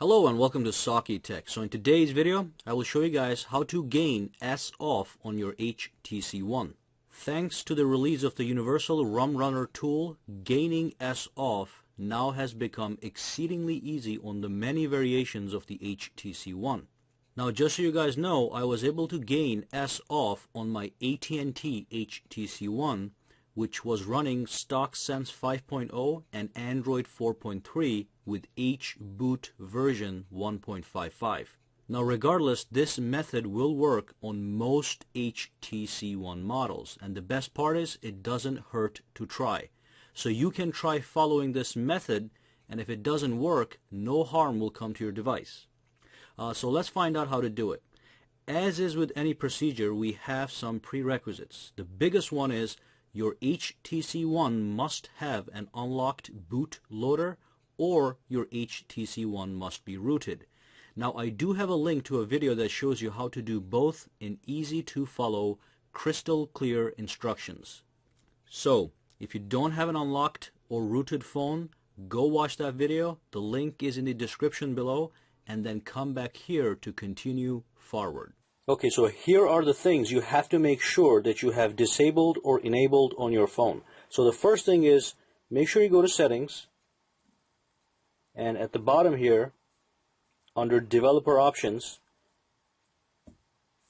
Hello and welcome to Saki Tech. So in today's video, I will show you guys how to gain S off on your HTC One. Thanks to the release of the Universal ROM Runner tool, gaining S off now has become exceedingly easy on the many variations of the HTC One. Now just so you guys know, I was able to gain S off on my AT&T HTC One, which was running stock Sense 5.0 and Android 4.3 with H-boot version 1.55. Now regardless, this method will work on most HTC One models, and the best part is it doesn't hurt to try. So you can try following this method, and if it doesn't work, no harm will come to your device. So let's find out how to do it. As is with any procedure, we have some prerequisites. The biggest one is your HTC One must have an unlocked boot loader, or your HTC One must be rooted. Now I do have a link to a video that shows you how to do both in easy to follow, crystal clear instructions. So if you don't have an unlocked or rooted phone, go watch that video. The link is in the description below, and then come back here to continue forward. Okay, so here are the things you have to make sure that you have disabled or enabled on your phone. So the first thing is, make sure you go to Settings, and at the bottom here, under Developer Options,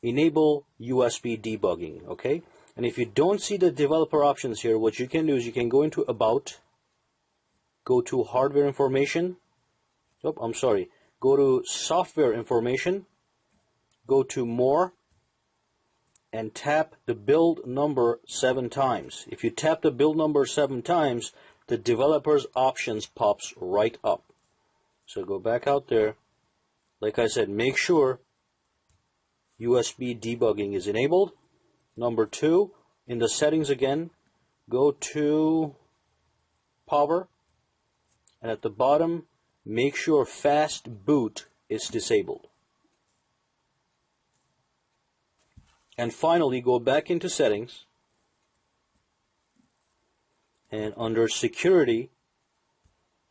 enable USB debugging, okay? And if you don't see the developer options here, what you can do is you can go into About, go to Hardware Information, go to Software Information, go to More, and tap the build number 7 times. If you tap the build number 7 times, the developer's options pops right up. So go back out there. Like I said, make sure USB debugging is enabled. Number 2, in the settings again, go to Power, and at the bottom, make sure Fast Boot is disabled. And finally, go back into Settings, and under Security,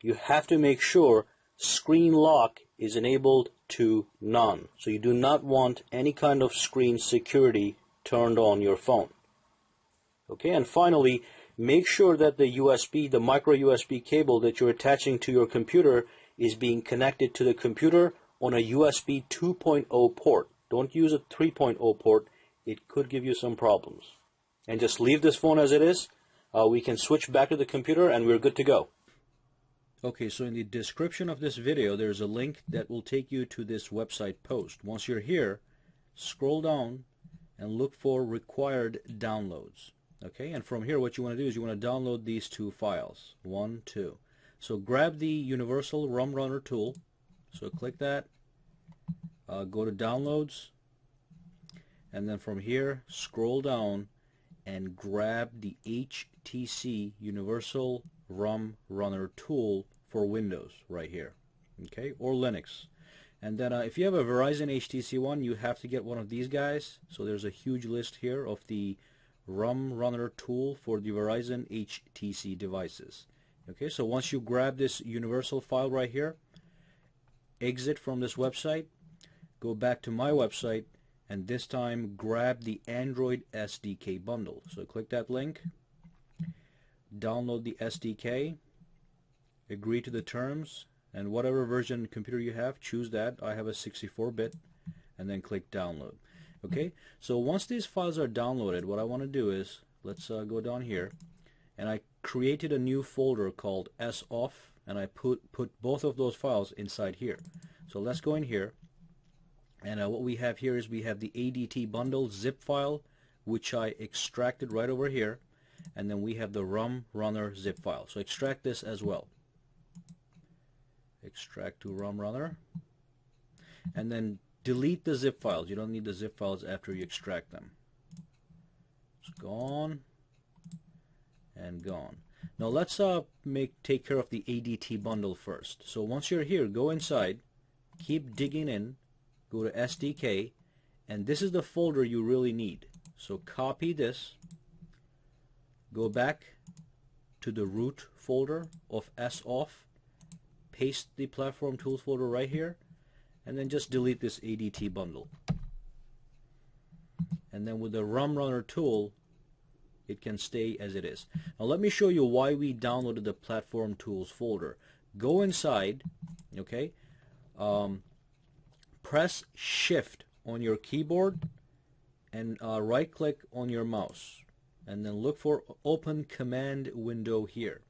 you have to make sure Screen Lock is enabled to None. So you do not want any kind of screen security turned on your phone. Okay, and finally, make sure that the micro USB cable that you're attaching to your computer is being connected to the computer on a USB 2.0 port. Don't use a 3.0 port. It could give you some problems. And just leave this phone as it is. We can switch back to the computer and we're good to go. Okay, so in the description of this video, there's a link that will take you to this website post. Once you're here, scroll down and look for required downloads. Okay, and from here what you want to do is you want to download these 2 files. 1, 2. So grab the Universal ROM Runner tool. So click that. Go to Downloads. And then from here, scroll down and grab the HTC Universal ROM Runner tool for Windows right here, okay, or Linux. And then if you have a Verizon HTC One, you have to get one of these guys. So there's a huge list here of the ROM Runner tool for the Verizon HTC devices. Okay, so once you grab this universal file right here, exit from this website, go back to my website, and this time grab the Android SDK bundle. So click that link, download the SDK, agree to the terms, and whatever version computer you have, choose that. I have a 64-bit, and then click download. Okay, so once these files are downloaded, what I want to do is, let's go down here, and I created a new folder called S off, and I put both of those files inside here. So let's go in here. And what we have here is we have the ADT bundle zip file, which I extracted right over here. And then we have the ROM Runner zip file. So extract this as well. Extract to ROM Runner. And then delete the zip files. You don't need the zip files after you extract them. It's gone and gone. Now let's take care of the ADT bundle first. So once you're here, go inside, keep digging in. Go to SDK, and this is the folder you really need. So copy this, go back to the root folder of S off, paste the platform tools folder right here, and then just delete this ADT bundle. And then with the ROM runner tool, it can stay as it is. Now let me show you why we downloaded the platform tools folder. Go inside, okay, press shift on your keyboard and right click on your mouse, and then look for open command window here,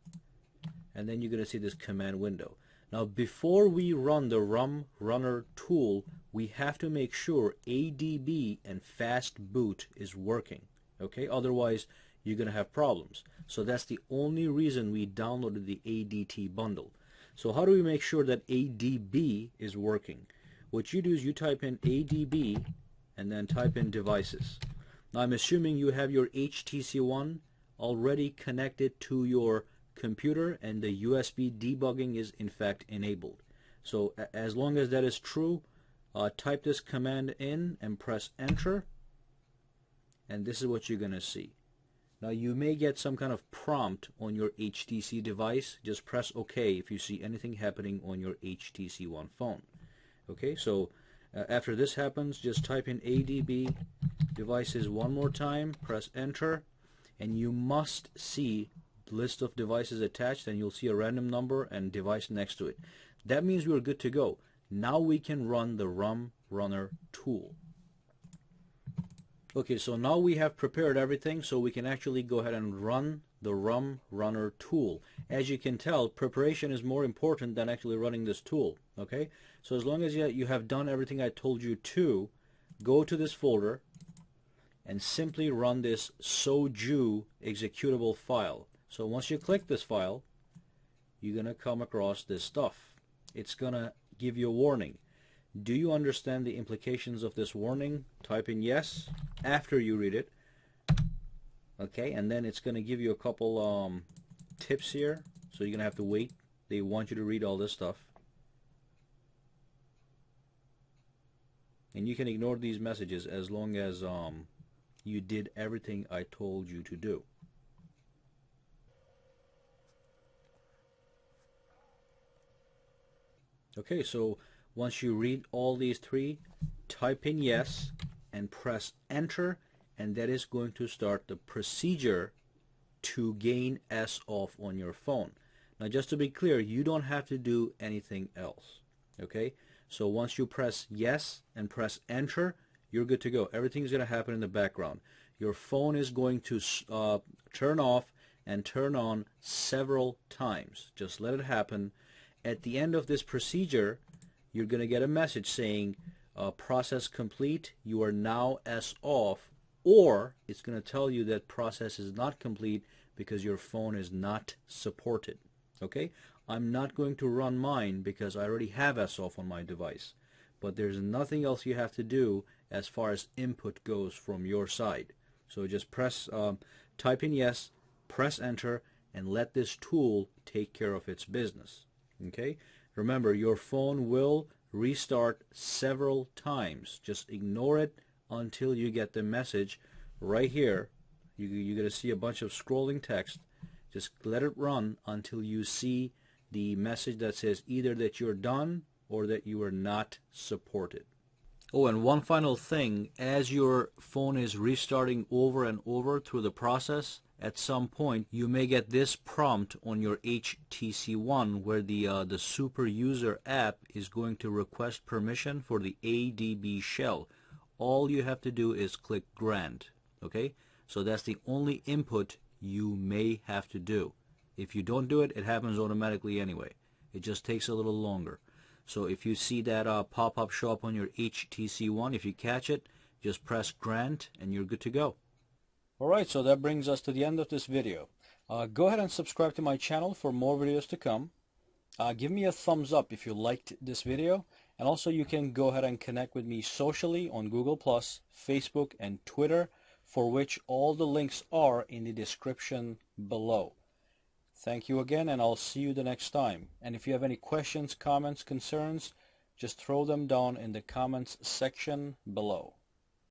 and then you're going to see this command window. Now before we run the ROM runner tool, we have to make sure ADB and fast boot is working, okay? Otherwise you're going to have problems. So that's the only reason we downloaded the ADT bundle. So how do we make sure that ADB is working? What you do is you type in ADB and then type in devices. Now I'm assuming you have your HTC One already connected to your computer and the USB debugging is in fact enabled. So as long as that is true, type this command in and press enter, and this is what you're going to see. Now you may get some kind of prompt on your HTC device. Just press OK if you see anything happening on your HTC One phone. Okay, so after this happens, just type in ADB devices one more time, press enter, and you must see the list of devices attached, and you'll see a random number and device next to it. That means we're good to go. Now we can run the ROM runner tool. Okay, so now we have prepared everything, so we can actually go ahead and run the ROM runner tool. As you can tell, preparation is more important than actually running this tool. Okay, so as long as you have done everything I told you to, go to this folder and simply run this soju executable file. So once you click this file, you're going to come across this stuff. It's going to give you a warning. Do you understand the implications of this warning? Type in yes after you read it. Okay, and then it's going to give you a couple tips here. So you're going to have to wait. They want you to read all this stuff. And you can ignore these messages as long as you did everything I told you to do. Okay, so once you read all these three, type in yes and press enter, and that is going to start the procedure to gain S off on your phone. Now just to be clear, you don't have to do anything else. Okay, so once you press yes and press enter, you're good to go. Everything's going to happen in the background. Your phone is going to turn off and turn on several times. Just let it happen. At the end of this procedure, you're going to get a message saying process complete, you are now S off, or it's going to tell you that process is not complete because your phone is not supported. Okay, I'm not going to run mine because I already have S off on my device, but there's nothing else you have to do as far as input goes from your side. So just press type in yes, press enter, and let this tool take care of its business. Okay, remember, your phone will restart several times. Just ignore it until you get the message right here. You're going to see a bunch of scrolling text. Just let it run until you see the message that says either that you're done or that you are not supported. Oh, and one final thing, as your phone is restarting over and over through the process, at some point you may get this prompt on your HTC One where the super user app is going to request permission for the ADB shell. All you have to do is click grant. Okay, so that's the only input you may have to do. If you don't do it, it happens automatically anyway. It just takes a little longer. So if you see that pop-up show up on your HTC One, if you catch it, just press grant and you're good to go. Alright, so that brings us to the end of this video. Go ahead and subscribe to my channel for more videos to come. Give me a thumbs up if you liked this video, and also you can go ahead and connect with me socially on Google+, Facebook, and Twitter, for which all the links are in the description below. Thank you again, and I'll see you the next time. And if you have any questions, comments, concerns, just throw them down in the comments section below.